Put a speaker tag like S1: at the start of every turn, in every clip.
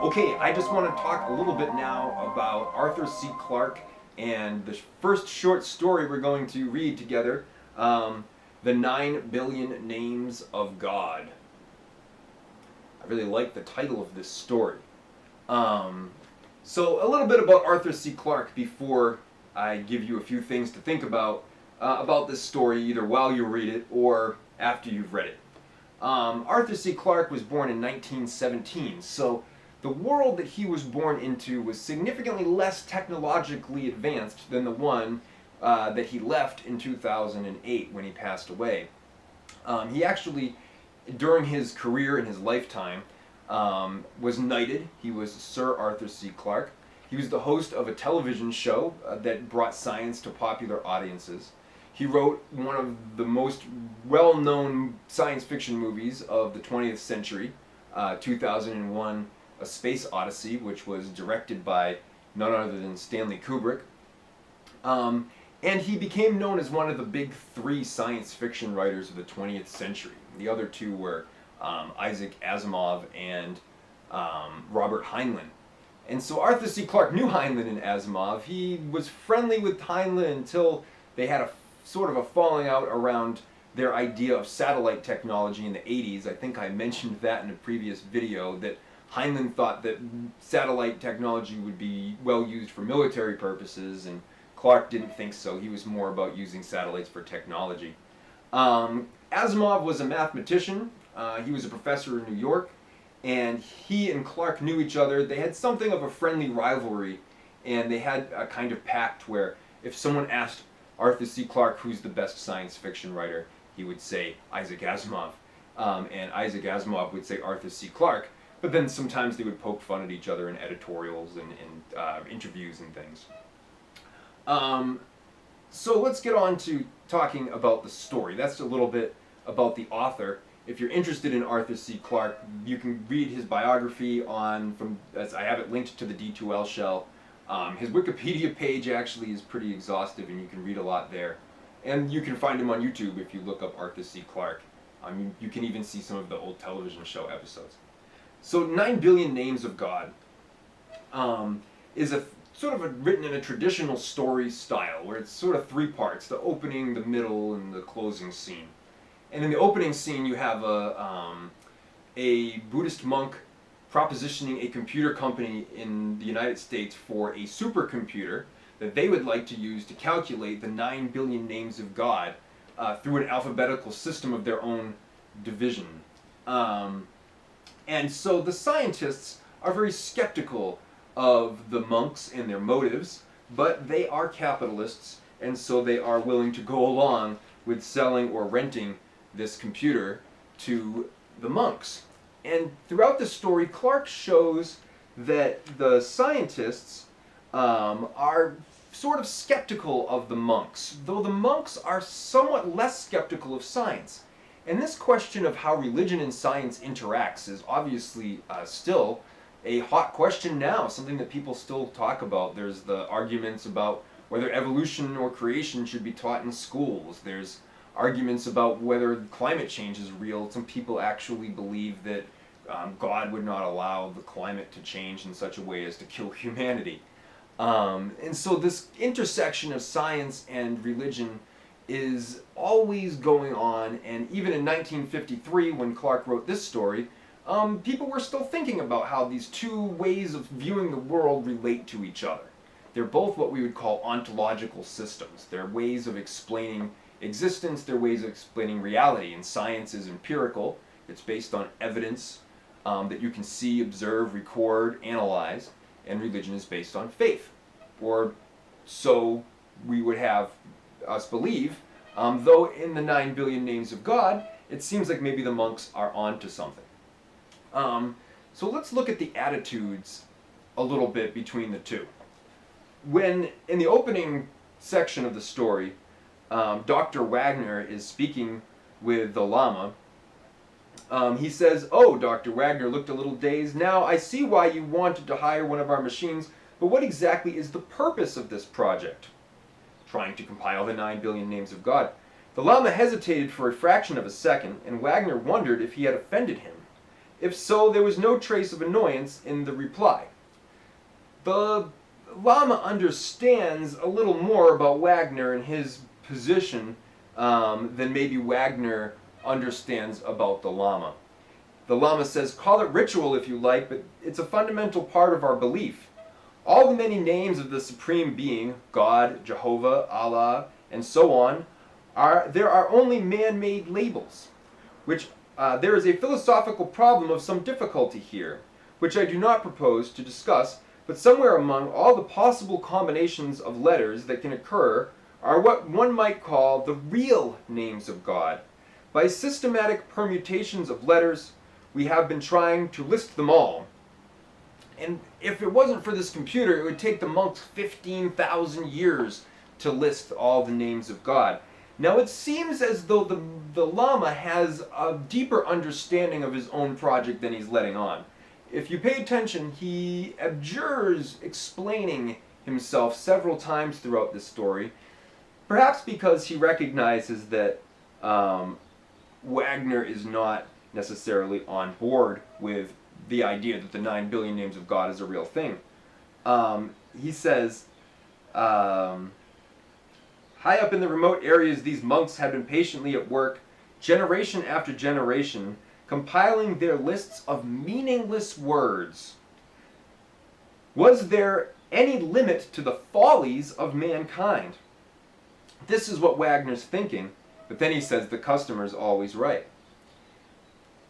S1: Okay, I just want to talk a little bit now about Arthur C. Clarke and the first short story we're going to read together, The 9 Billion Names of God. I really like the title of this story. So a little bit about Arthur C. Clarke before I give you a few things to think about this story, either while you read it or after you've read it. Arthur C. Clarke was born in 1917, so the world that he was born into was significantly less technologically advanced than the one that he left in 2008 when he passed away. He actually, during his career and his lifetime, was knighted. He was Sir Arthur C. Clarke. He was the host of a television show that brought science to popular audiences. He wrote one of the most well-known science fiction movies of the 20th century, 2001: A Space Odyssey, which was directed by none other than Stanley Kubrick. And he became known as one of the big three science fiction writers of the 20th century. The other two were Isaac Asimov and Robert Heinlein. And so Arthur C. Clarke knew Heinlein and Asimov. He was friendly with Heinlein until they had a sort of a falling out around their idea of satellite technology in the 80s. I think I mentioned that in a previous video, that Heinlein thought that satellite technology would be well used for military purposes, and Clarke didn't think so. He was more about using satellites for technology. Asimov was a mathematician. He was a professor in New York, and he and Clarke knew each other. They had something of a friendly rivalry, and they had a kind of pact where if someone asked Arthur C. Clarke who's the best science fiction writer, he would say Isaac Asimov, and Isaac Asimov would say Arthur C. Clarke. But then sometimes they would poke fun at each other in editorials and interviews and things. So let's get on to talking about the story. That's a little bit about the author. If you're interested in Arthur C. Clarke, you can read his biography as I have it linked to the D2L shell. His Wikipedia page actually is pretty exhaustive, and you can read a lot there. And you can find him on YouTube if you look up Arthur C. Clarke. You can even see some of the old television show episodes. So 9 Billion Names of God is written in a traditional story style, where it's sort of three parts: the opening, the middle, and the closing scene. And in the opening scene, you have a Buddhist monk propositioning a computer company in the United States for a supercomputer that they would like to use to calculate the 9 billion names of God through an alphabetical system of their own division. And so the scientists are very skeptical of the monks and their motives, but they are capitalists, and so they are willing to go along with selling or renting this computer to the monks. And throughout the story, Clarke shows that the scientists are sort of skeptical of the monks, though the monks are somewhat less skeptical of science. And this question of how religion and science interacts is obviously still a hot question now, something that people still talk about. There's the arguments about whether evolution or creation should be taught in schools. There's arguments about whether climate change is real. Some people actually believe that God would not allow the climate to change in such a way as to kill humanity. And so this intersection of science and religion is always going on, and even in 1953, when Clarke wrote this story, people were still thinking about how these two ways of viewing the world relate to each other. They're both what we would call ontological systems. They're ways of explaining existence, they're ways of explaining reality, and science is empirical. It's based on evidence that you can see, observe, record, analyze, and religion is based on faith. Or so we would have us believe, though in the 9 billion names of God, it seems like maybe the monks are onto something. So let's look at the attitudes a little bit between the two. When, in the opening section of the story, Dr. Wagner is speaking with the Lama, he says, "Oh," Dr. Wagner looked a little dazed, "now I see why you wanted to hire one of our machines, but what exactly is the purpose of this project?" Trying to compile the 9 billion names of God. The Lama hesitated for a fraction of a second, and Wagner wondered if he had offended him. If so, there was no trace of annoyance in the reply. The llama understands a little more about Wagner and his position than maybe Wagner understands about the llama. The llama says, "Call it ritual if you like, but it's a fundamental part of our belief. All the many names of the Supreme Being, God, Jehovah, Allah, and so on, there are only man-made labels, which there is a philosophical problem of some difficulty here, which I do not propose to discuss, but somewhere among all the possible combinations of letters that can occur are what one might call the real names of God. By systematic permutations of letters, we have been trying to list them all. And if it wasn't for this computer, it would take the monks 15,000 years to list all the names of God." Now it seems as though the llama has a deeper understanding of his own project than he's letting on. If you pay attention, he abjures explaining himself several times throughout this story, perhaps because he recognizes that Wagner is not necessarily on board with the idea that the 9 billion names of God is a real thing. He says, "High up in the remote areas, these monks had been patiently at work, generation after generation, compiling their lists of meaningless words. Was there any limit to the follies of mankind?" This is what Wagner's thinking, but then he says the customer's always right.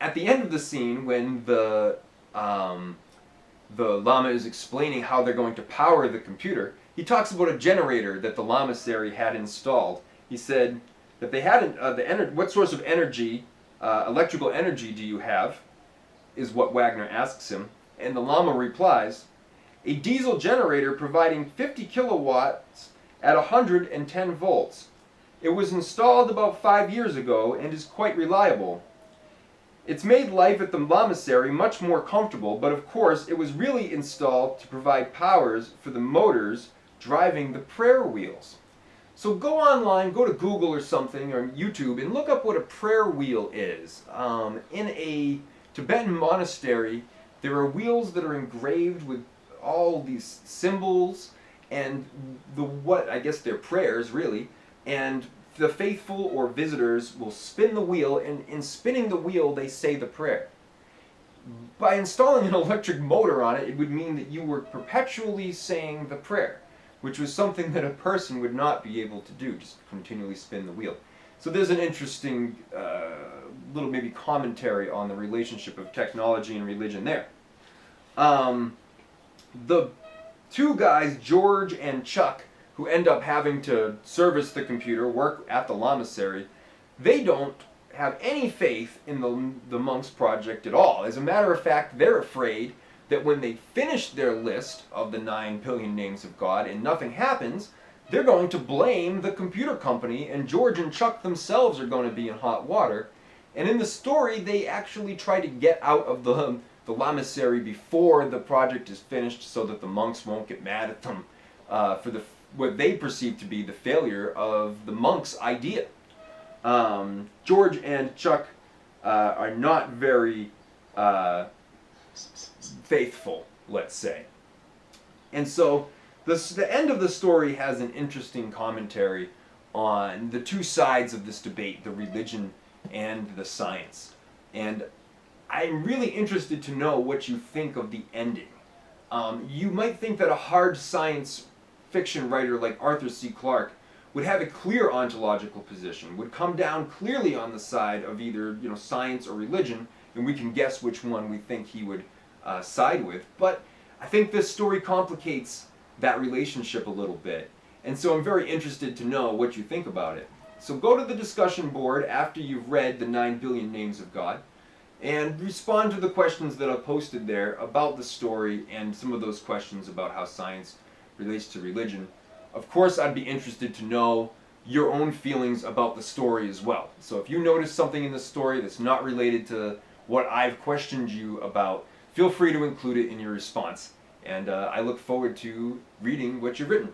S1: At the end of the scene, when the llama is explaining how they're going to power the computer, he talks about a generator that the lamasery had installed. He said that they had what source of energy, electrical energy do you have, is what Wagner asks him. And the llama replies, "A diesel generator providing 50 kilowatts at 110 volts. It was installed about 5 years ago and is quite reliable. It's made life at the lamasery much more comfortable, but of course it was really installed to provide powers for the motors driving the prayer wheels." So go online, go to Google or something, or YouTube, and look up what a prayer wheel is. In a Tibetan monastery, there are wheels that are engraved with all these symbols and I guess they're prayers really, and the faithful or visitors will spin the wheel, and in spinning the wheel they say the prayer. By installing an electric motor on it, it would mean that you were perpetually saying the prayer, which was something that a person would not be able to do, just continually spin the wheel. So there's an interesting little maybe commentary on the relationship of technology and religion there. The two guys, George and Chuck, who end up having to service the computer, work at the lamasery, they don't have any faith in the monks' project at all. As a matter of fact, they're afraid that when they finish their list of the 9 billion names of God and nothing happens, they're going to blame the computer company, and George and Chuck themselves are going to be in hot water. And in the story, they actually try to get out of the lamasery before the project is finished so that the monks won't get mad at them for what they perceive to be the failure of the monks' idea. George and Chuck are not very faithful, let's say. And so the end of the story has an interesting commentary on the two sides of this debate, the religion and the science. And I'm really interested to know what you think of the ending. You might think that a hard science fiction writer like Arthur C. Clarke would have a clear ontological position, would come down clearly on the side of either science or religion, and we can guess which one we think he would side with. But I think this story complicates that relationship a little bit, and so I'm very interested to know what you think about it. So go to the discussion board after you've read the 9 billion names of God, and respond to the questions that I've posted there about the story and some of those questions about how science relates to religion. Of course, I'd be interested to know your own feelings about the story as well. So if you notice something in the story that's not related to what I've questioned you about, feel free to include it in your response. And I look forward to reading what you've written.